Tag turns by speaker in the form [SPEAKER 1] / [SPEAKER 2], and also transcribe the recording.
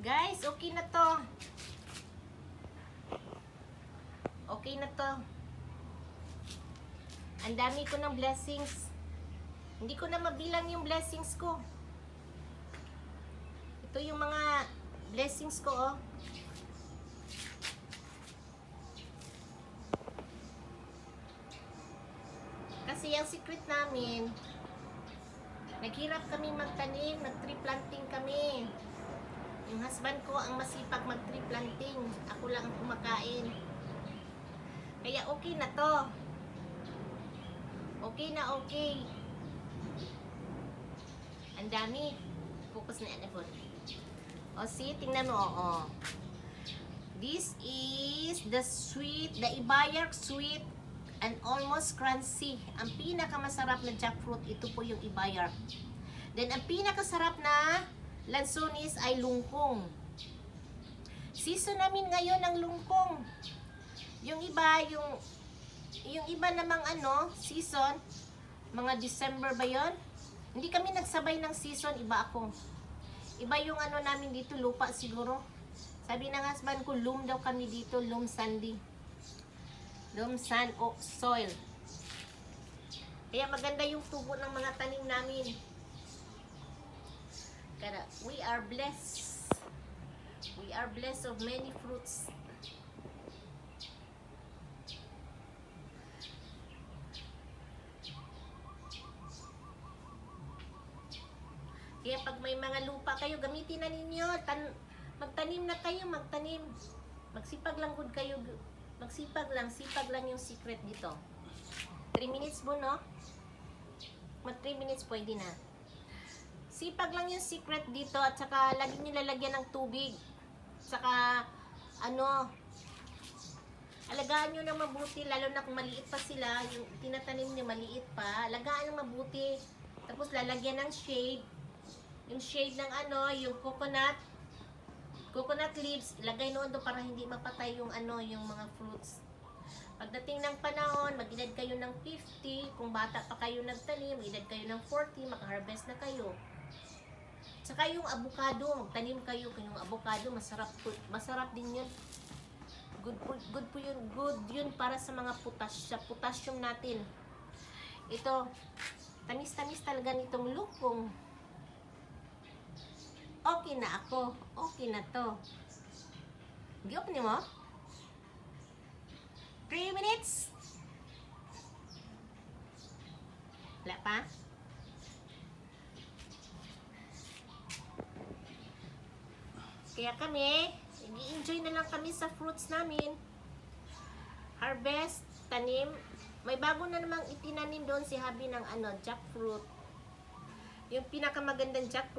[SPEAKER 1] Guys, okay na to. Okay na to. Ang dami ko ng blessings. Hindi ko na mabilang yung blessings ko. Ito yung mga blessings ko, oh. Kasi yung secret namin, naghirap kami magtanim, nag-tree planting kami. Yung husband ko ang masipag mag-tree planting. Ako lang ang kumakain. Kaya okay na to. Okay na okay. Ang dami. Focus na yan. O see, tingnan mo. O. This is the sweet, the Ibayar sweet and almost crunchy. Ang pinakamasarap na jackfruit, ito po yung Ibayar. Then, ang pinakasarap na lansones ay lungkong. Season namin ngayon ng lungkong. Yung iba, yung iba namang season, mga December ba yon? Hindi kami nagsabay ng season, iba ako. Iba yung namin dito, lupa siguro. Sabi ng husband ko, loam daw kami dito, loam sandy. Loam sand o soil. Kaya maganda yung tubo ng mga tanim namin. Kaya we are blessed. We are blessed of many fruits. Kaya pag may mga lupa kayo, gamitin na ninyo. Magtanim na kayo, magtanim. Magsipag lang good kayo. Magsipag lang, sipag lang yung secret dito. 3 minutes mo, no? Mag 3 minutes pwede na. Sipag lang yung secret dito at saka lagi nyo lalagyan ng tubig. Saka, alagaan nyo na mabuti, lalo na kung maliit pa sila, yung tinatanim nyo maliit pa, alagaan nyo mabuti. Tapos lalagyan ng shade. Yung shade ng yung coconut leaves, ilagay noon doon para hindi mapatay yung yung mga fruits. Pagdating ng panahon, mag-edad kayo ng 50, kung bata pa kayo nagtanim, edad kayo ng 40, maka-harvest na kayo. Saka yung avocado, magtanim kayo, yung avocado, masarap din yun. Good po yun, good yun para sa mga potassium natin. Ito, tamis-tamis talaga nitong lukong. Okay na ako. Okay na to. Gi-open mo? 3 minutes? Wala pa? Kaya kami, i-enjoy na lang kami sa fruits namin. Harvest, tanim. May bago na namang itinanim doon si Habi ng jackfruit. Yung pinakamagandang jackfruit.